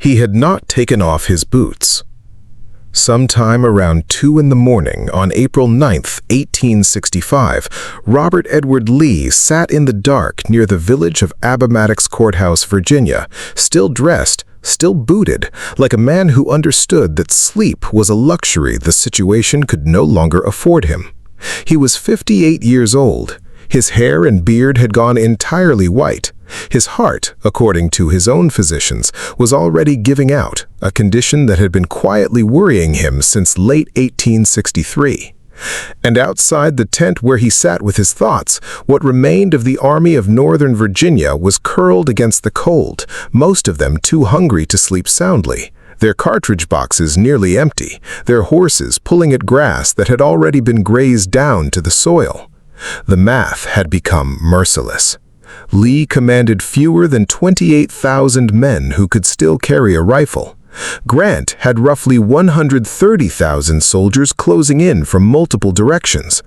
He had not taken off his boots. Sometime around 2 in the morning on April 9, 1865, Robert Edward Lee sat in the dark near the village of Appomattox Court House, Virginia, still dressed, still booted, like a man who understood that sleep was a luxury the situation could no longer afford him. He was 58 years old. His hair and beard had gone entirely white. His heart, according to his own physicians, was already giving out, a condition that had been quietly worrying him since late 1863. And outside the tent where he sat with his thoughts, what remained of the Army of Northern Virginia was curled against the cold, most of them too hungry to sleep soundly, their cartridge boxes nearly empty, their horses pulling at grass that had already been grazed down to the soil. The math had become merciless. Lee commanded fewer than 28,000 men who could still carry a rifle. Grant had roughly 130,000 soldiers closing in from multiple directions.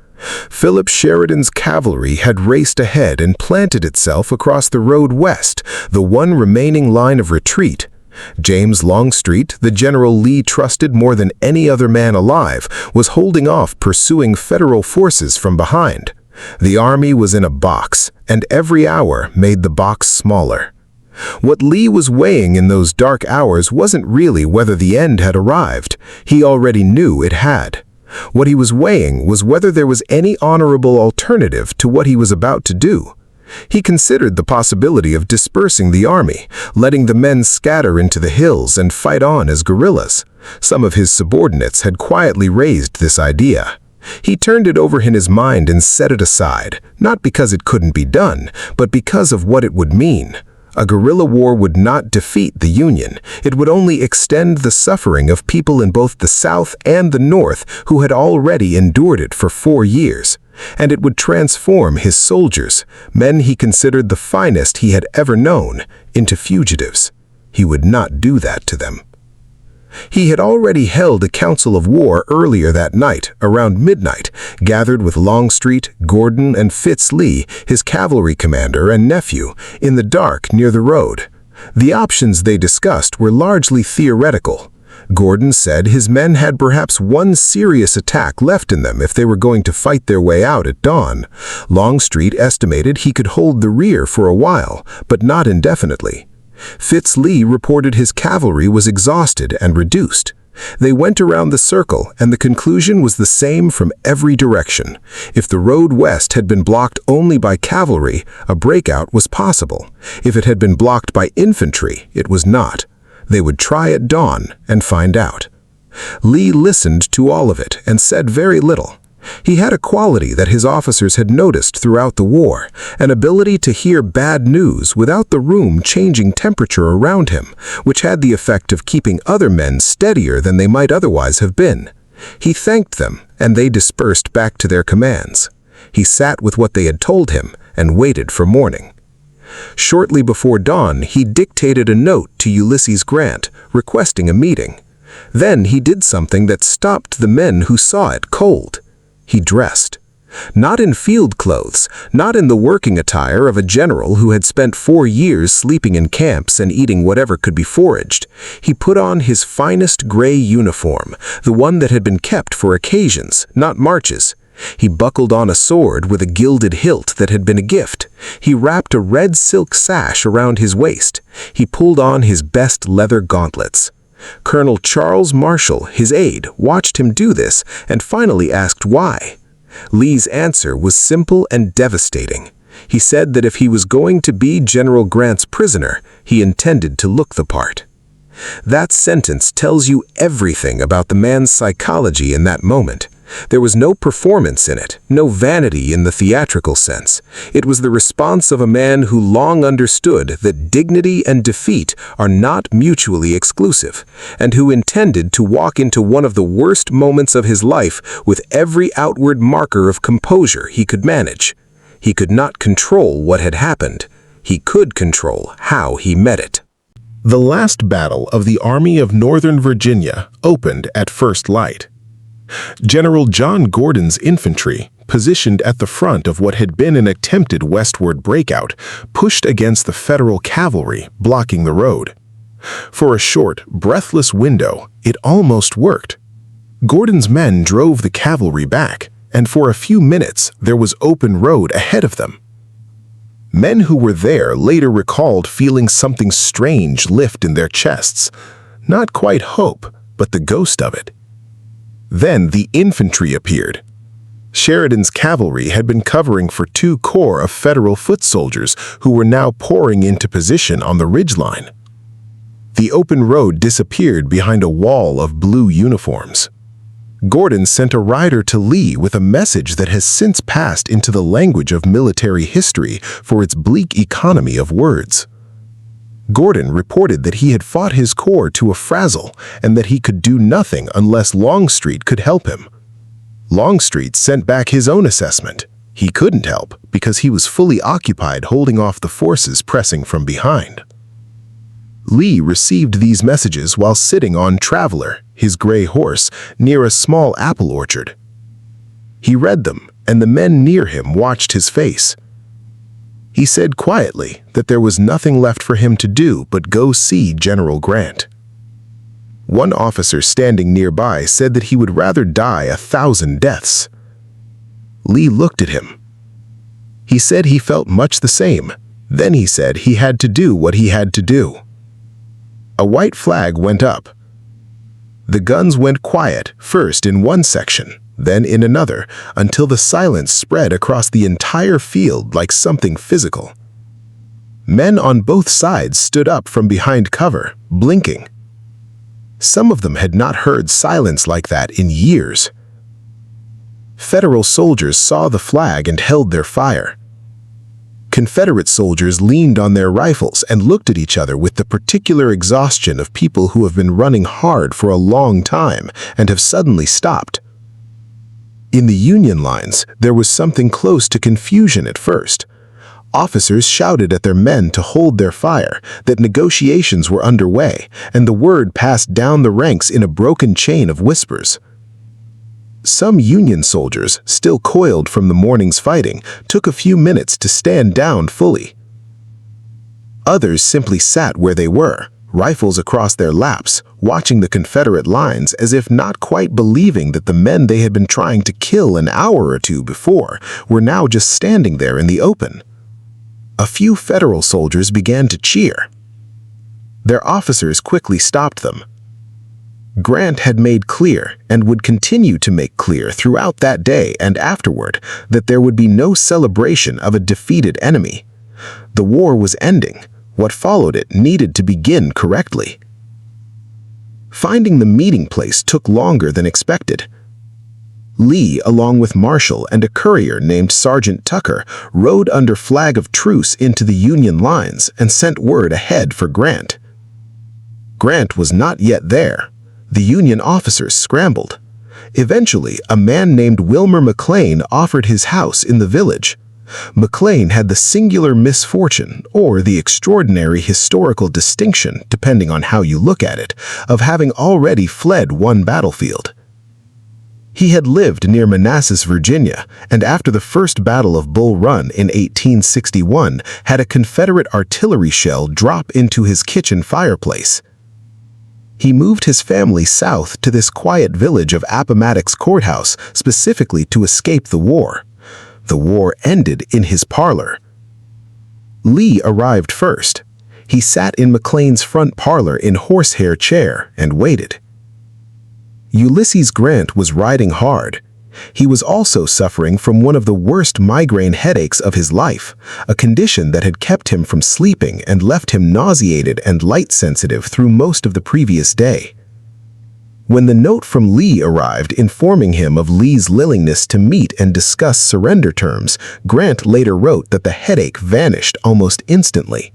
Philip Sheridan's cavalry had raced ahead and planted itself across the road west, the one remaining line of retreat. James Longstreet, the general Lee trusted more than any other man alive, was holding off pursuing Federal forces from behind. The army was in a box, and every hour made the box smaller. What Lee was weighing in those dark hours wasn't really whether the end had arrived. He already knew it had. What he was weighing was whether there was any honorable alternative to what he was about to do. He considered the possibility of dispersing the army, letting the men scatter into the hills and fight on as guerrillas. Some of his subordinates had quietly raised this idea. He turned it over in his mind and set it aside, not because it couldn't be done, but because of what it would mean. A guerrilla war would not defeat the Union. It would only extend the suffering of people in both the South and the North who had already endured it for 4 years. And it would transform his soldiers, men he considered the finest he had ever known, into fugitives. He would not do that to them. He had already held a council of war earlier that night, around midnight, gathered with Longstreet, Gordon, and Fitz Lee, his cavalry commander and nephew, in the dark near the road. The options they discussed were largely theoretical. Gordon said his men had perhaps one serious attack left in them if they were going to fight their way out at dawn. Longstreet estimated he could hold the rear for a while, but not indefinitely. Fitz Lee reported his cavalry was exhausted and reduced. They went around the circle, and the conclusion was the same from every direction. If the road west had been blocked only by cavalry, a breakout was possible. If it had been blocked by infantry, it was not. They would try at dawn and find out. Lee listened to all of it and said very little. He had a quality that his officers had noticed throughout the war, an ability to hear bad news without the room changing temperature around him, which had the effect of keeping other men steadier than they might otherwise have been. He thanked them, and they dispersed back to their commands. He sat with what they had told him and waited for morning. Shortly before dawn, he dictated a note to Ulysses Grant, requesting a meeting. Then he did something that stopped the men who saw it cold. He dressed. Not in field clothes, not in the working attire of a general who had spent 4 years sleeping in camps and eating whatever could be foraged. He put on his finest gray uniform, the one that had been kept for occasions, not marches. He buckled on a sword with a gilded hilt that had been a gift. He wrapped a red silk sash around his waist. He pulled on his best leather gauntlets. Colonel Charles Marshall, his aide, watched him do this and finally asked why. Lee's answer was simple and devastating. He said that if he was going to be General Grant's prisoner, he intended to look the part. That sentence tells you everything about the man's psychology in that moment. There was no performance in it, no vanity in the theatrical sense. It was the response of a man who long understood that dignity and defeat are not mutually exclusive, and who intended to walk into one of the worst moments of his life with every outward marker of composure he could manage. He could not control what had happened. He could control how he met it. The last battle of the Army of Northern Virginia opened at first light. General John Gordon's infantry, positioned at the front of what had been an attempted westward breakout, pushed against the Federal cavalry blocking the road. For a short, breathless window, it almost worked. Gordon's men drove the cavalry back, and for a few minutes there was open road ahead of them. Men who were there later recalled feeling something strange lift in their chests. Not quite hope, but the ghost of it. Then the infantry appeared. Sheridan's cavalry had been covering for 2 corps of Federal foot soldiers who were now pouring into position on the ridgeline. The open road disappeared behind a wall of blue uniforms. Gordon sent a rider to Lee with a message that has since passed into the language of military history for its bleak economy of words. Gordon reported that he had fought his corps to a frazzle and that he could do nothing unless Longstreet could help him. Longstreet sent back his own assessment. He couldn't help because he was fully occupied holding off the forces pressing from behind. Lee received these messages while sitting on Traveler, his gray horse, near a small apple orchard. He read them, and the men near him watched his face. He said quietly that there was nothing left for him to do but go see General Grant. One officer standing nearby said that he would rather die 1,000 deaths. Lee looked at him. He said he felt much the same. Then he said he had to do what he had to do. A white flag went up. The guns went quiet, first in one section, then in another, until the silence spread across the entire field like something physical. Men on both sides stood up from behind cover, blinking. Some of them had not heard silence like that in years. Federal soldiers saw the flag and held their fire. Confederate soldiers leaned on their rifles and looked at each other with the particular exhaustion of people who have been running hard for a long time and have suddenly stopped. In the Union lines, there was something close to confusion at first. Officers shouted at their men to hold their fire, that negotiations were underway, and the word passed down the ranks in a broken chain of whispers. Some Union soldiers, still coiled from the morning's fighting, took a few minutes to stand down fully. Others simply sat where they were, rifles across their laps, watching the Confederate lines as if not quite believing that the men they had been trying to kill an hour or two before were now just standing there in the open. A few Federal soldiers began to cheer. Their officers quickly stopped them. Grant had made clear, and would continue to make clear throughout that day and afterward, that there would be no celebration of a defeated enemy. The war was ending. What followed it needed to begin correctly. Finding the meeting place took longer than expected. Lee, along with Marshall and a courier named Sergeant Tucker, rode under flag of truce into the Union lines and sent word ahead for Grant. Grant was not yet there. The Union officers scrambled. Eventually, a man named Wilmer McLean offered his house in the village. McLean had the singular misfortune, or the extraordinary historical distinction, depending on how you look at it, of having already fled one battlefield. He had lived near Manassas, Virginia, and after the First Battle of Bull Run in 1861, had a Confederate artillery shell drop into his kitchen fireplace. He moved his family south to this quiet village of Appomattox Court House specifically to escape the war. The war ended in his parlor. Lee arrived first. He sat in McLean's front parlor in horsehair chair and waited. Ulysses Grant was riding hard. He was also suffering from one of the worst migraine headaches of his life, a condition that had kept him from sleeping and left him nauseated and light-sensitive through most of the previous day. When the note from Lee arrived informing him of Lee's willingness to meet and discuss surrender terms, Grant later wrote that the headache vanished almost instantly.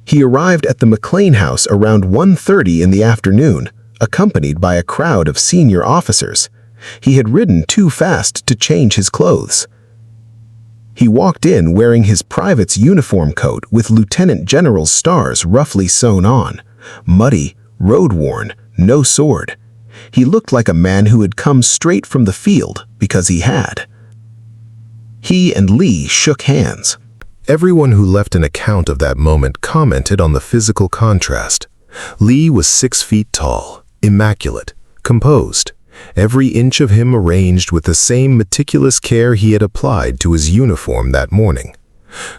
He arrived at the McLean house around 1:30 in the afternoon, accompanied by a crowd of senior officers. He had ridden too fast to change his clothes. He walked in wearing his private's uniform coat with Lieutenant General's stars roughly sewn on. Muddy, road-worn, no sword. He looked like a man who had come straight from the field, because he had. He and Lee shook hands. Everyone who left an account of that moment commented on the physical contrast. Lee was 6 feet tall, immaculate, composed, every inch of him arranged with the same meticulous care he had applied to his uniform that morning.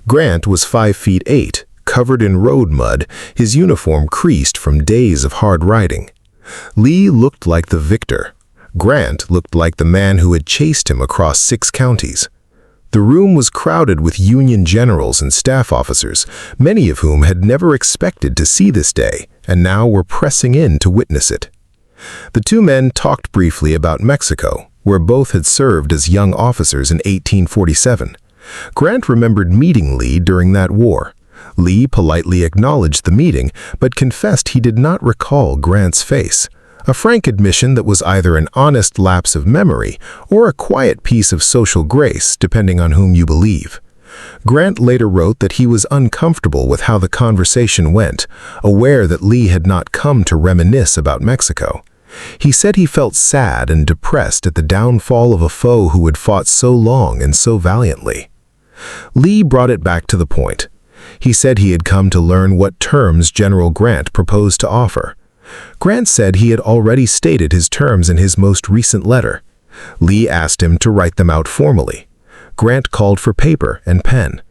Grant was 5 feet 8, covered in road mud, his uniform creased from days of hard riding. Lee looked like the victor. Grant looked like the man who had chased him across 6 counties. The room was crowded with Union generals and staff officers, many of whom had never expected to see this day, and now were pressing in to witness it. The two men talked briefly about Mexico, where both had served as young officers in 1847. Grant remembered meeting Lee during that war. Lee politely acknowledged the meeting, but confessed he did not recall Grant's face, a frank admission that was either an honest lapse of memory or a quiet piece of social grace, depending on whom you believe. Grant later wrote that he was uncomfortable with how the conversation went, aware that Lee had not come to reminisce about Mexico. He said he felt sad and depressed at the downfall of a foe who had fought so long and so valiantly. Lee brought it back to the point. He said he had come to learn what terms General Grant proposed to offer. Grant said he had already stated his terms in his most recent letter. Lee asked him to write them out formally. Grant called for paper and pen.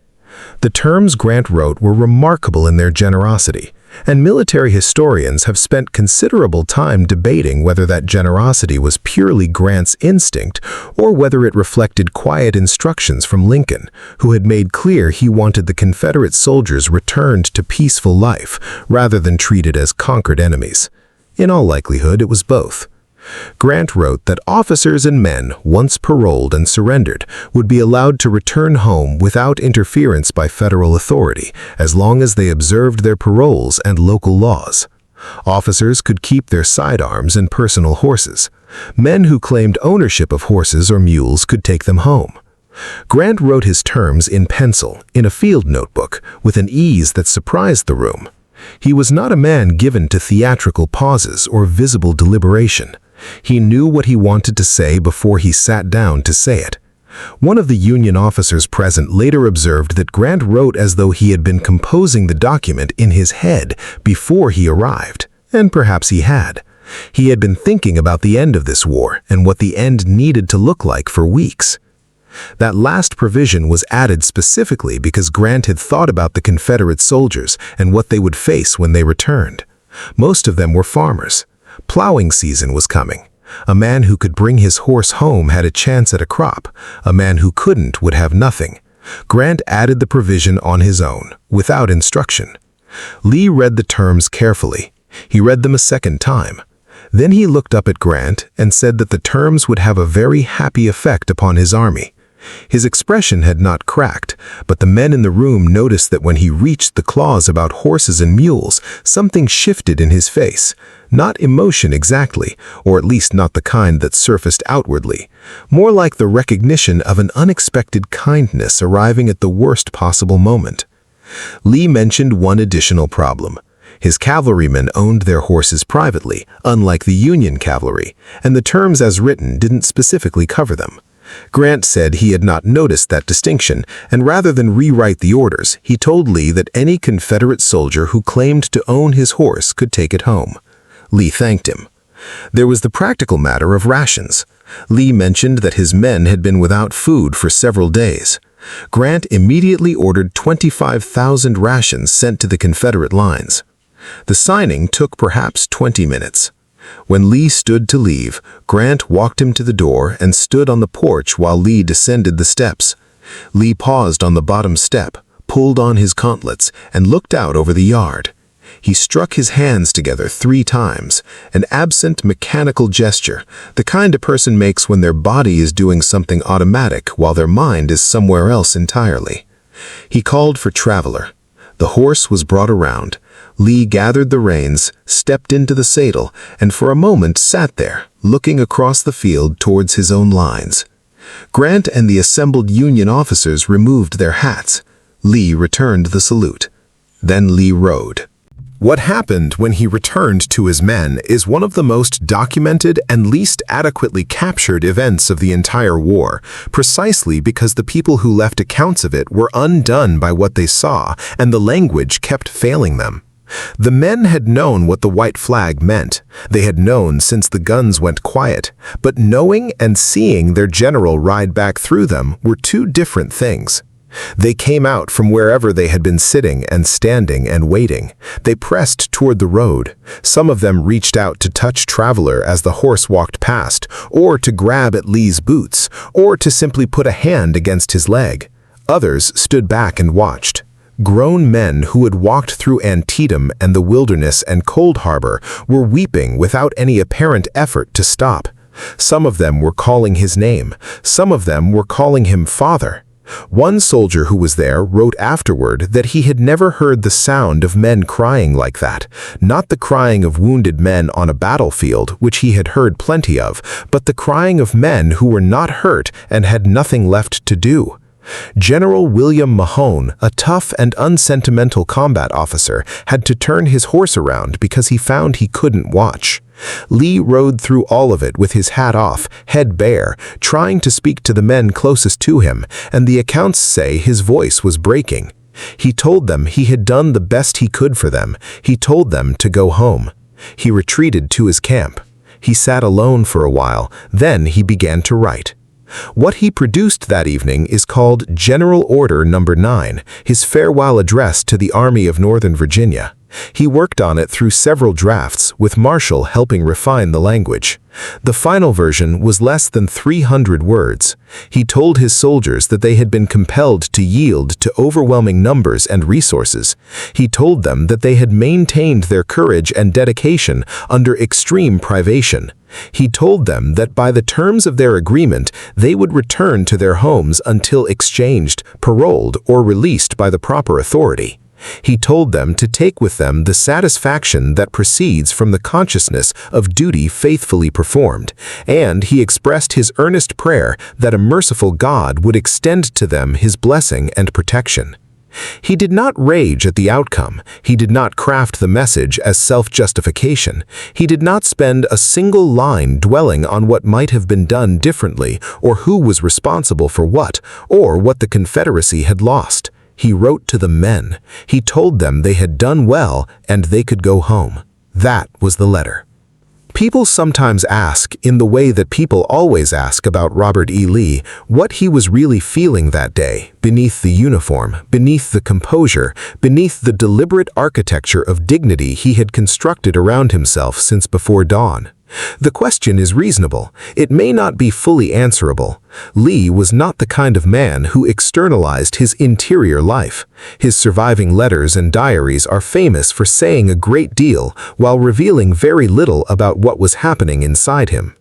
The terms Grant wrote were remarkable in their generosity, and military historians have spent considerable time debating whether that generosity was purely Grant's instinct or whether it reflected quiet instructions from Lincoln, who had made clear he wanted the Confederate soldiers returned to peaceful life rather than treated as conquered enemies. In all likelihood, it was both. Grant wrote that officers and men, once paroled and surrendered, would be allowed to return home without interference by federal authority, as long as they observed their paroles and local laws. Officers could keep their sidearms and personal horses. Men who claimed ownership of horses or mules could take them home. Grant wrote his terms in pencil, in a field notebook, with an ease that surprised the room. He was not a man given to theatrical pauses or visible deliberation. He knew what he wanted to say before he sat down to say it. One of the Union officers present later observed that Grant wrote as though he had been composing the document in his head before he arrived, and perhaps he had. He had been thinking about the end of this war and what the end needed to look like for weeks. That last provision was added specifically because Grant had thought about the Confederate soldiers and what they would face when they returned. Most of them were farmers. Plowing season was coming. A man who could bring his horse home had a chance at a crop. A man who couldn't would have nothing. Grant added the provision on his own, without instruction. Lee read the terms carefully. He read them a second time. Then he looked up at Grant and said that the terms would have a very happy effect upon his army. His expression had not cracked, but the men in the room noticed that when he reached the clause about horses and mules, something shifted in his face. Not emotion exactly, or at least not the kind that surfaced outwardly. More like the recognition of an unexpected kindness arriving at the worst possible moment. Lee mentioned one additional problem. His cavalrymen owned their horses privately, unlike the Union cavalry, and the terms as written didn't specifically cover them. Grant said he had not noticed that distinction, and rather than rewrite the orders, he told Lee that any Confederate soldier who claimed to own his horse could take it home. Lee thanked him. There was the practical matter of rations. Lee mentioned that his men had been without food for several days. Grant immediately ordered 25,000 rations sent to the Confederate lines. The signing took perhaps 20 minutes. When Lee stood to leave, Grant walked him to the door and stood on the porch while Lee descended the steps. Lee paused on the bottom step, pulled on his gauntlets, and looked out over the yard. He struck his hands together 3 times, an absent mechanical gesture, the kind a person makes when their body is doing something automatic while their mind is somewhere else entirely. He called for Traveler. The horse was brought around. Lee gathered the reins, stepped into the saddle, and for a moment sat there, looking across the field towards his own lines. Grant and the assembled Union officers removed their hats. Lee returned the salute. Then Lee rode. What happened when he returned to his men is one of the most documented and least adequately captured events of the entire war, precisely because the people who left accounts of it were undone by what they saw and the language kept failing them. The men had known what the white flag meant. They had known since the guns went quiet. But knowing and seeing their general ride back through them were two different things. They came out from wherever they had been sitting and standing and waiting. They pressed toward the road. Some of them reached out to touch Traveler as the horse walked past, or to grab at Lee's boots, or to simply put a hand against his leg. Others stood back and watched. Grown men who had walked through Antietam and the Wilderness and Cold Harbor were weeping without any apparent effort to stop. Some of them were calling his name. Some of them were calling him father. One soldier who was there wrote afterward that he had never heard the sound of men crying like that, not the crying of wounded men on a battlefield, which he had heard plenty of, but the crying of men who were not hurt and had nothing left to do. General William Mahone, a tough and unsentimental combat officer, had to turn his horse around because he found he couldn't watch. Lee rode through all of it with his hat off, head bare, trying to speak to the men closest to him, and the accounts say his voice was breaking. He told them he had done the best he could for them. He told them to go home. He retreated to his camp. He sat alone for a while, then he began to write. What he produced that evening is called General Order No. 9, his farewell address to the Army of Northern Virginia. He worked on it through several drafts, with Marshall helping refine the language. The final version was less than 300 words. He told his soldiers that they had been compelled to yield to overwhelming numbers and resources. He told them that they had maintained their courage and dedication under extreme privation. He told them that by the terms of their agreement, they would return to their homes until exchanged, paroled, or released by the proper authority. He told them to take with them the satisfaction that proceeds from the consciousness of duty faithfully performed, and he expressed his earnest prayer that a merciful God would extend to them his blessing and protection. He did not rage at the outcome. He did not craft the message as self-justification. He did not spend a single line dwelling on what might have been done differently, or who was responsible for what, or what the Confederacy had lost. He wrote to the men. He told them they had done well and they could go home. That was the letter. People sometimes ask, in the way that people always ask about Robert E. Lee, what he was really feeling that day, beneath the uniform, beneath the composure, beneath the deliberate architecture of dignity he had constructed around himself since before dawn. The question is reasonable. It may not be fully answerable. Lee was not the kind of man who externalized his interior life. His surviving letters and diaries are famous for saying a great deal while revealing very little about what was happening inside him.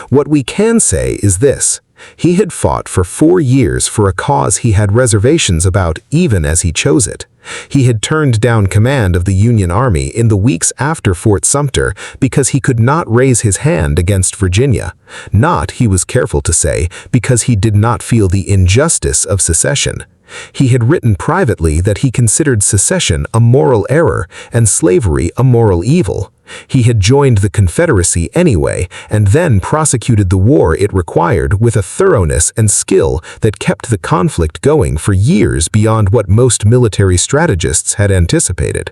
What we can say is this: he had fought for 4 years for a cause he had reservations about even as he chose it. He had turned down command of the Union Army in the weeks after Fort Sumter because he could not raise his hand against Virginia. Not, he was careful to say, because he did not feel the injustice of secession. He had written privately that he considered secession a moral error and slavery a moral evil. He had joined the Confederacy anyway, and then prosecuted the war it required with a thoroughness and skill that kept the conflict going for years beyond what most military strategists had anticipated.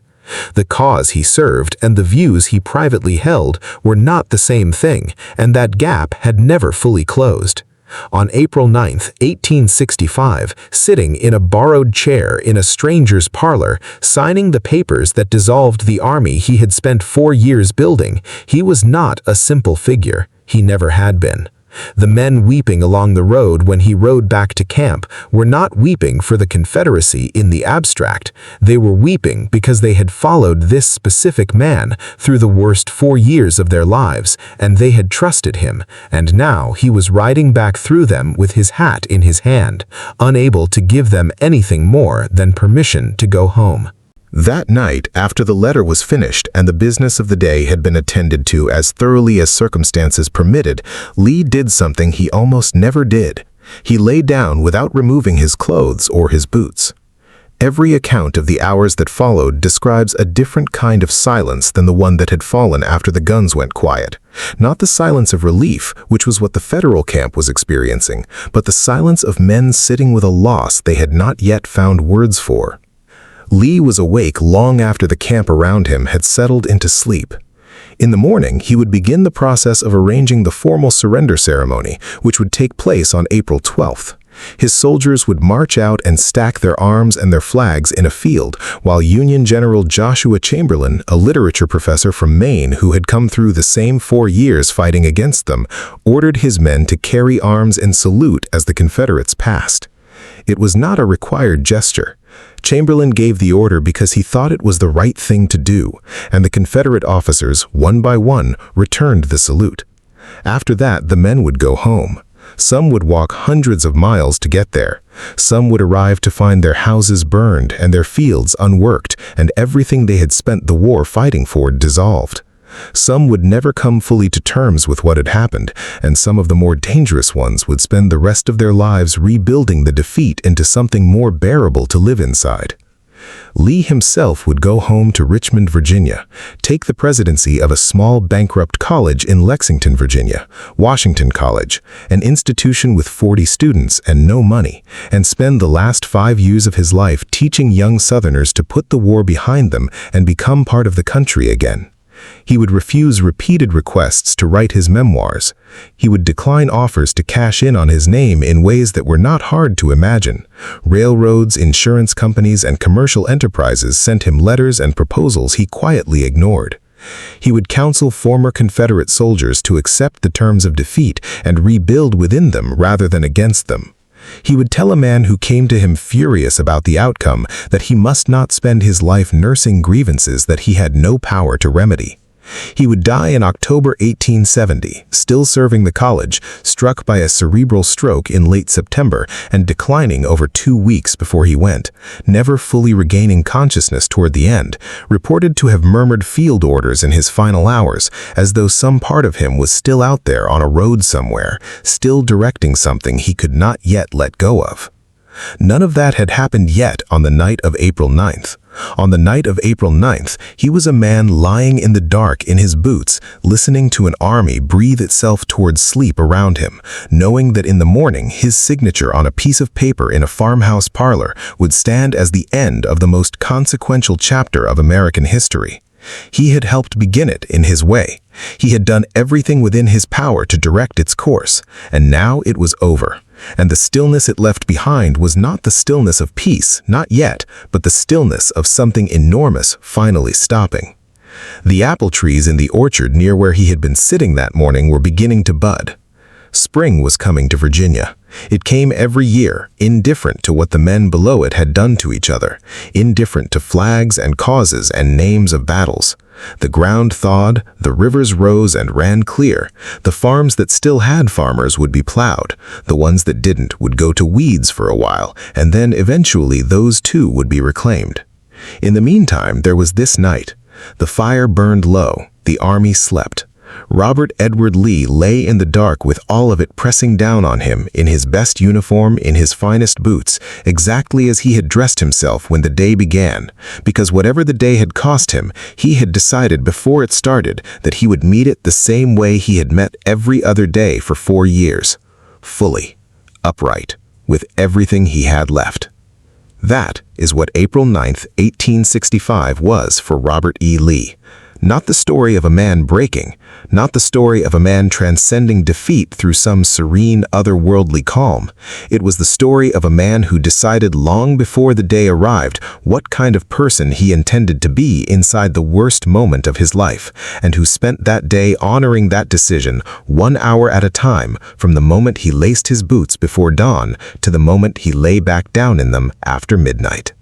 The cause he served and the views he privately held were not the same thing, and that gap had never fully closed. On April 9, 1865, sitting in a borrowed chair in a stranger's parlor, signing the papers that dissolved the army he had spent 4 years building, he was not a simple figure. He never had been. The men weeping along the road when he rode back to camp were not weeping for the Confederacy in the abstract. They were weeping because they had followed this specific man through the worst 4 years of their lives, and they had trusted him, and now he was riding back through them with his hat in his hand, unable to give them anything more than permission to go home. That night, after the letter was finished and the business of the day had been attended to as thoroughly as circumstances permitted, Lee did something he almost never did. He lay down without removing his clothes or his boots. Every account of the hours that followed describes a different kind of silence than the one that had fallen after the guns went quiet. Not the silence of relief, which was what the federal camp was experiencing, but the silence of men sitting with a loss they had not yet found words for. Lee was awake long after the camp around him had settled into sleep. In the morning, he would begin the process of arranging the formal surrender ceremony, which would take place on April 12th. His soldiers would march out and stack their arms and their flags in a field, while Union General Joshua Chamberlain, a literature professor from Maine who had come through the same 4 years fighting against them, ordered his men to carry arms and salute as the Confederates passed. It was not a required gesture. Chamberlain gave the order because he thought it was the right thing to do, and the Confederate officers, one by one, returned the salute. After that, the men would go home. Some would walk hundreds of miles to get there. Some would arrive to find their houses burned and their fields unworked and everything they had spent the war fighting for dissolved. Some would never come fully to terms with what had happened, and some of the more dangerous ones would spend the rest of their lives rebuilding the defeat into something more bearable to live inside. Lee himself would go home to Richmond, Virginia, take the presidency of a small bankrupt college in Lexington, Virginia, Washington College, an institution with 40 students and no money, and spend the last 5 years of his life teaching young Southerners to put the war behind them and become part of the country again. He would refuse repeated requests to write his memoirs. He would decline offers to cash in on his name in ways that were not hard to imagine. Railroads, insurance companies, and commercial enterprises sent him letters and proposals he quietly ignored. He would counsel former Confederate soldiers to accept the terms of defeat and rebuild within them rather than against them. He would tell a man who came to him furious about the outcome that he must not spend his life nursing grievances that he had no power to remedy. He would die in October 1870, still serving the college, struck by a cerebral stroke in late September and declining over 2 weeks before he went, never fully regaining consciousness toward the end, reported to have murmured field orders in his final hours, as though some part of him was still out there on a road somewhere, still directing something he could not yet let go of. None of that had happened yet on the night of April 9th. On the night of April 9th, he was a man lying in the dark in his boots, listening to an army breathe itself towards sleep around him, knowing that in the morning his signature on a piece of paper in a farmhouse parlor would stand as the end of the most consequential chapter of American history. He had helped begin it in his way. He had done everything within his power to direct its course, and now it was over. And the stillness it left behind was not the stillness of peace, not yet, but the stillness of something enormous finally stopping. The apple trees in the orchard near where he had been sitting that morning were beginning to bud. Spring was coming to Virginia. It came every year, indifferent to what the men below it had done to each other, indifferent to flags and causes and names of battles. The ground thawed, the rivers rose and ran clear. The farms that still had farmers would be plowed. The ones that didn't would go to weeds for a while, and then eventually those too would be reclaimed. In the meantime, there was this night. The fire burned low. The army slept. Robert Edward Lee lay in the dark with all of it pressing down on him, in his best uniform, in his finest boots, exactly as he had dressed himself when the day began, because whatever the day had cost him, he had decided before it started that he would meet it the same way he had met every other day for 4 years, fully, upright, with everything he had left. That is what April 9th, 1865 was for Robert E. Lee. Not the story of a man breaking, not the story of a man transcending defeat through some serene, otherworldly calm. It was the story of a man who decided long before the day arrived what kind of person he intended to be inside the worst moment of his life, and who spent that day honoring that decision 1 hour at a time, from the moment he laced his boots before dawn to the moment he lay back down in them after midnight.